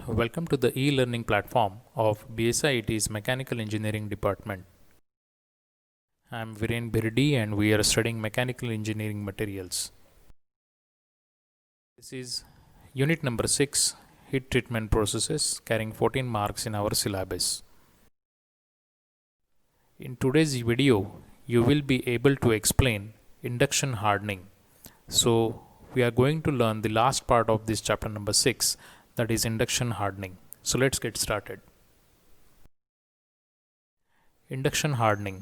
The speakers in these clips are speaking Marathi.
welcome to the e-learning platform of BSIT's Mechanical Engineering Department. I am Viren Birdi and we are studying Mechanical Engineering Materials. This is Unit number 6, Heat Treatment Processes, carrying 14 marks in our syllabus. In today's video, you will be able to explain induction hardening. So, we are going to learn the last part of this chapter number 6, that is induction hardening. So let's get started. Induction hardening.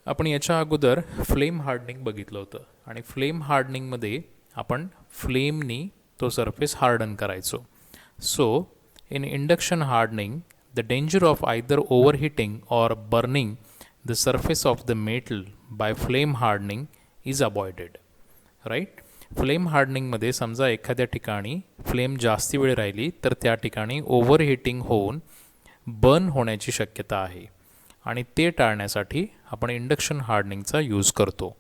आपण याच्या अगोदर फ्लेम हार्डनिंग बघितलं होतं आणि फ्लेम हार्डनिंगमध्ये आपण फ्लेमनी तो सरफेस हार्डन करायचो. So in induction hardening the danger of either overheating or burning the surface of the metal by flame hardening is avoided. Right. Flame हार्डनिंगमध्ये समजा एखाद्या ठिकाणी फ्लेम जास्ती वेळ राहिली तर त्या ठिकाणी ओव्हरहीटिंग होऊन बर्न होण्याची शक्यता आहे आणि ते टाळण्यासाठी आपण इंडक्शन हार्डनिंगचा यूज करतो.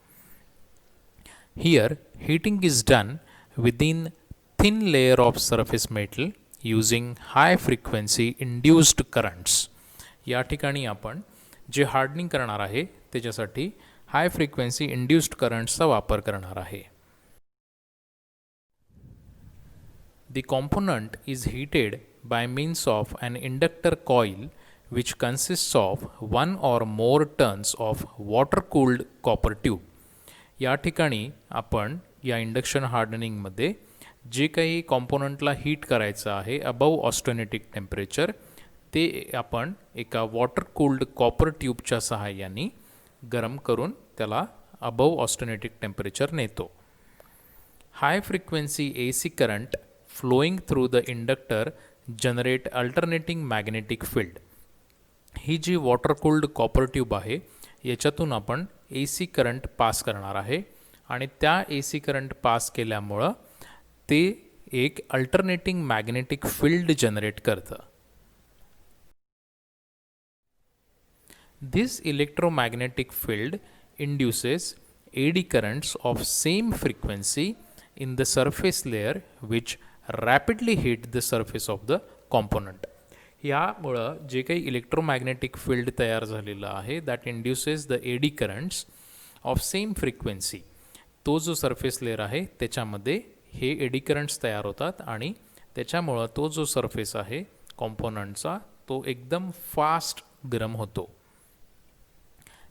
Here heating is done within thin layer of surface metal using high frequency induced currents. या ठिकाणी आपण जे हार्डनिंग करणार आहे त्याच्यासाठी हाय फ्रिक्वेन्सी इंड्यूस्ड करंट्सचा वापर करणार आहे. The component is heated by means of an inductor coil which consists of one or more tons of water-cooled copper tube. या ठिकाणी आपण या इंडक्शन हार्डनिंगमध्ये जे काही कॉम्पोनंटला हीट करायचं आहे अबव ऑस्टेनेटिक टेम्परेचर ते आपण एका वॉटर कूल्ड कॉपर ट्यूबच्या सहाय्याने गरम करून त्याला अबव ऑस्टेनेटिक टेम्परेचर नेतो. High frequency AC current flowing through the inductor generate alternating magnetic field. ही जी वॉटर कूल्ड कॉपर ट्यूब आहे याच्यातून आपण AC करंट पास करणार आहे आणि त्या AC करंट पास केल्यामुळं ते एक अल्टरनेटिंग मॅग्नेटिक फील्ड जनरेट करतं. This electromagnetic field induces AD currents of same frequency in the surface layer which rapidly hit the surface of the component. यामुळं जे काही इलेक्ट्रोमॅग्नेटिक फील्ड तयार झालेलं आहे that induces the eddy currents of same frequency. तो जो सरफेस लेअर आहे त्याच्यामध्ये हे एडी करंट्स तयार होतात आणि त्याच्यामुळं तो जो सरफेस आहे कॉम्पोनंटचा तो एकदम फास्ट गरम होतो.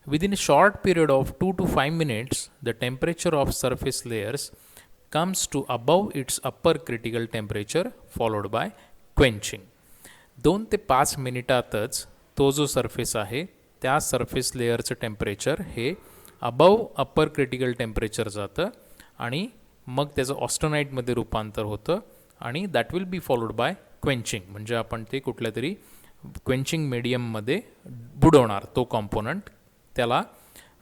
Within a short period of 2 to 5 minutes the temperature of surface layers comes to above its upper critical temperature followed by quenching. 2 ते 5 मिनिटातच तो जो सरफेस आहे त्या सरफेस लेअरचं टेम्परेचर हे अबव अप्पर क्रिटिकल टेम्परेचर जातं आणि मग त्याचं ऑस्टोनाईटमध्ये रूपांतर होतं आणि that will be followed by quenching. म्हणजे आपण ते कुठल्या तरी क्वेंचिंग मीडियममध्ये बुडवणार तो कॉम्पोनंट, त्याला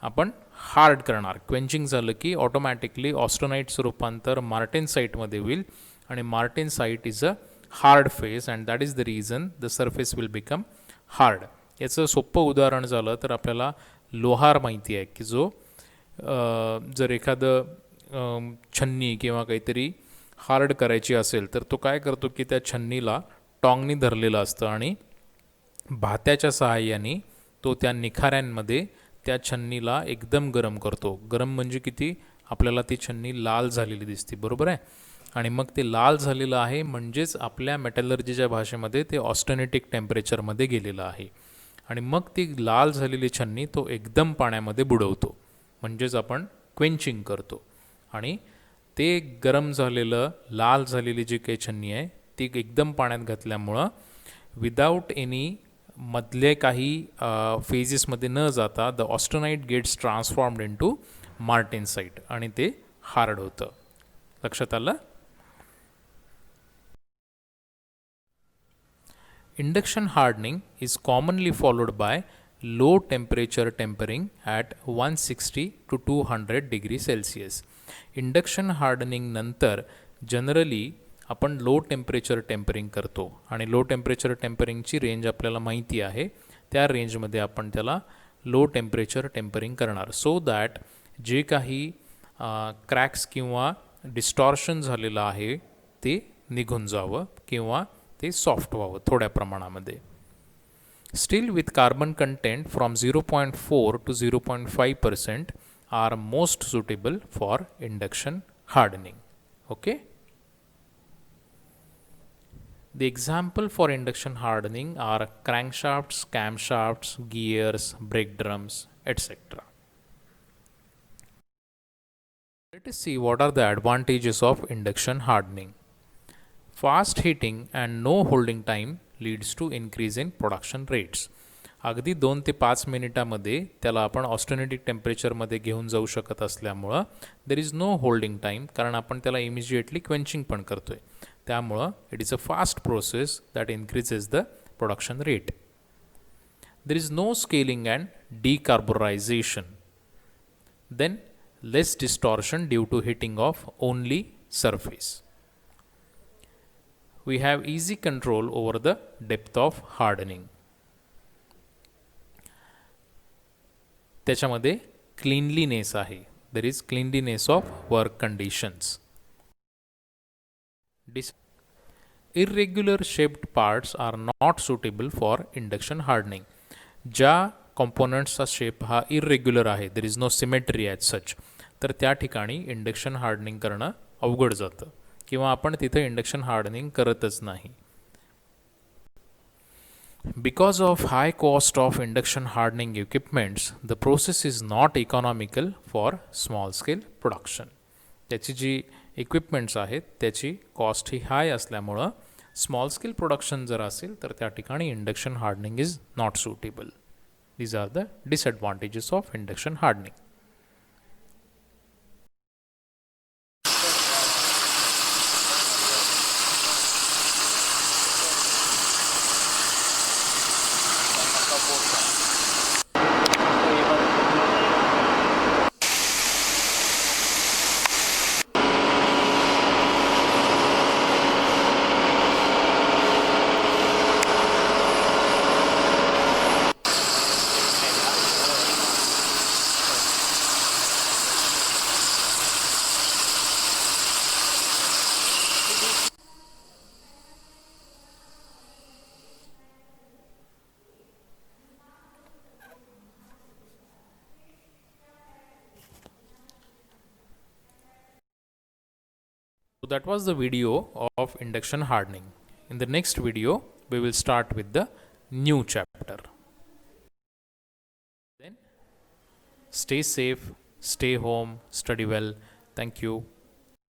आपण हार्ड करणार. क्वेंचिंग झालं की ऑटोमॅटिकली ऑस्टोनाईटचं रूपांतर मार्टेनसाईटमध्ये होईल आणि martensite is a hard phase and that is the reason the surface will become hard. याचं सोपं उदाहरण झालं तर आपल्याला लोहार माहिती आहे की जो जर एखादं छन्नी किंवा काहीतरी हार्ड करायची असेल तर तो काय करतो की त्या छन्नीला टॉंगनी धरलेलं असतं आणि भात्याच्या सहाय्याने तो त्या निखाऱ्यांमध्ये त्या छन्नीला एकदम गरम करतो. गरम म्हणजे किती, आपल्याला ती छन्नी लाल झालेली दिसते, बरोबर आहे. आणि मग ते लाल झालेलं आहे म्हणजेच आपल्या मेटलर्जीच्या भाषेमध्ये ते ऑस्टेनेटिक टेम्परेचरमध्ये गेलेलं आहे आणि मग ती लाल झालेली छन्नी तो एकदम पाण्यामध्ये बुडवतो म्हणजेच आपण क्वेंचिंग करतो. आणि ते गरम झालेलं लाल झालेली जी काही छन्नी आहे ती एकदम पाण्यात घातल्यामुळं विदाऊट एनी मधले काही फेजेसमध्ये न जाता the austenite gets transformed into martensite आणि ते हार्ड होतं. लक्षात आलं. Induction hardening is commonly followed by low temperature tempering at 160 to 200 degree Celsius. Induction hardening नंतर जनरली आपण लो टेम्परेचर टेम्परिंग करतो आणि लो टेम्परेचर टेम्परिंगची रेंज आपल्याला माहिती आहे. त्या रेंजमध्ये आपण त्याला लो टेम्परेचर टेम्परिंग करणार सो दॅट जे काही क्रॅक्स किंवा डिस्टॉर्शन झालेलं आहे ते निघून जावं किंवा ते सॉफ्ट व्हावं थोड्या प्रमाणामध्ये. Still, with carbon content from 0.4 to 0.5% are most suitable for induction hardening. Okay. The example for induction hardening are crankshafts, camshafts, gears, brake drums, etc. Let us see what are the advantages of induction hardening. Fast heating and no holding time leads to increase in production rates. अगदी 2 ते 5 मिनिटामध्ये त्याला आपण ऑस्टोनेटिक टेम्परेचरमध्ये घेऊन जाऊ शकत असल्यामुळं there is no holding time, कारण आपण त्याला इमिजिएटली क्वेंचिंग पण करतोय. त्यामुळं it is a fast process that increases the production rate. There is no scaling and decarburization. Then less distortion due to heating of only surface. We have easy control over the depth of hardening. त्याच्यामध्ये क्लीनलीनेस आहे. There is cleanliness of work conditions. Irregular shaped parts are not suitable for induction hardening. ज्या कॉम्पोनंट्सचा शेप हा इरेग्युलर आहे, there is no symmetry as such, तर त्या ठिकाणी इंडक्शन हार्डनिंग करणं अवघड जातं किंवा आपण तिथे इंडक्शन हार्डनिंग करतच नाही. Because of high cost of induction hardening equipments, the process is not economical for small scale production. त्याची जी इक्विपमेंट्स आहेत त्याची कॉस्ट ही हाय असल्यामुळं स्मॉल स्केल प्रोडक्शन जर असेल तर त्या ठिकाणी induction hardening is not suitable. These are the disadvantages of induction hardening. So that was the video of induction hardening. In the next video, we will start with the new chapter. Then, stay safe, stay home, study well. Thank you.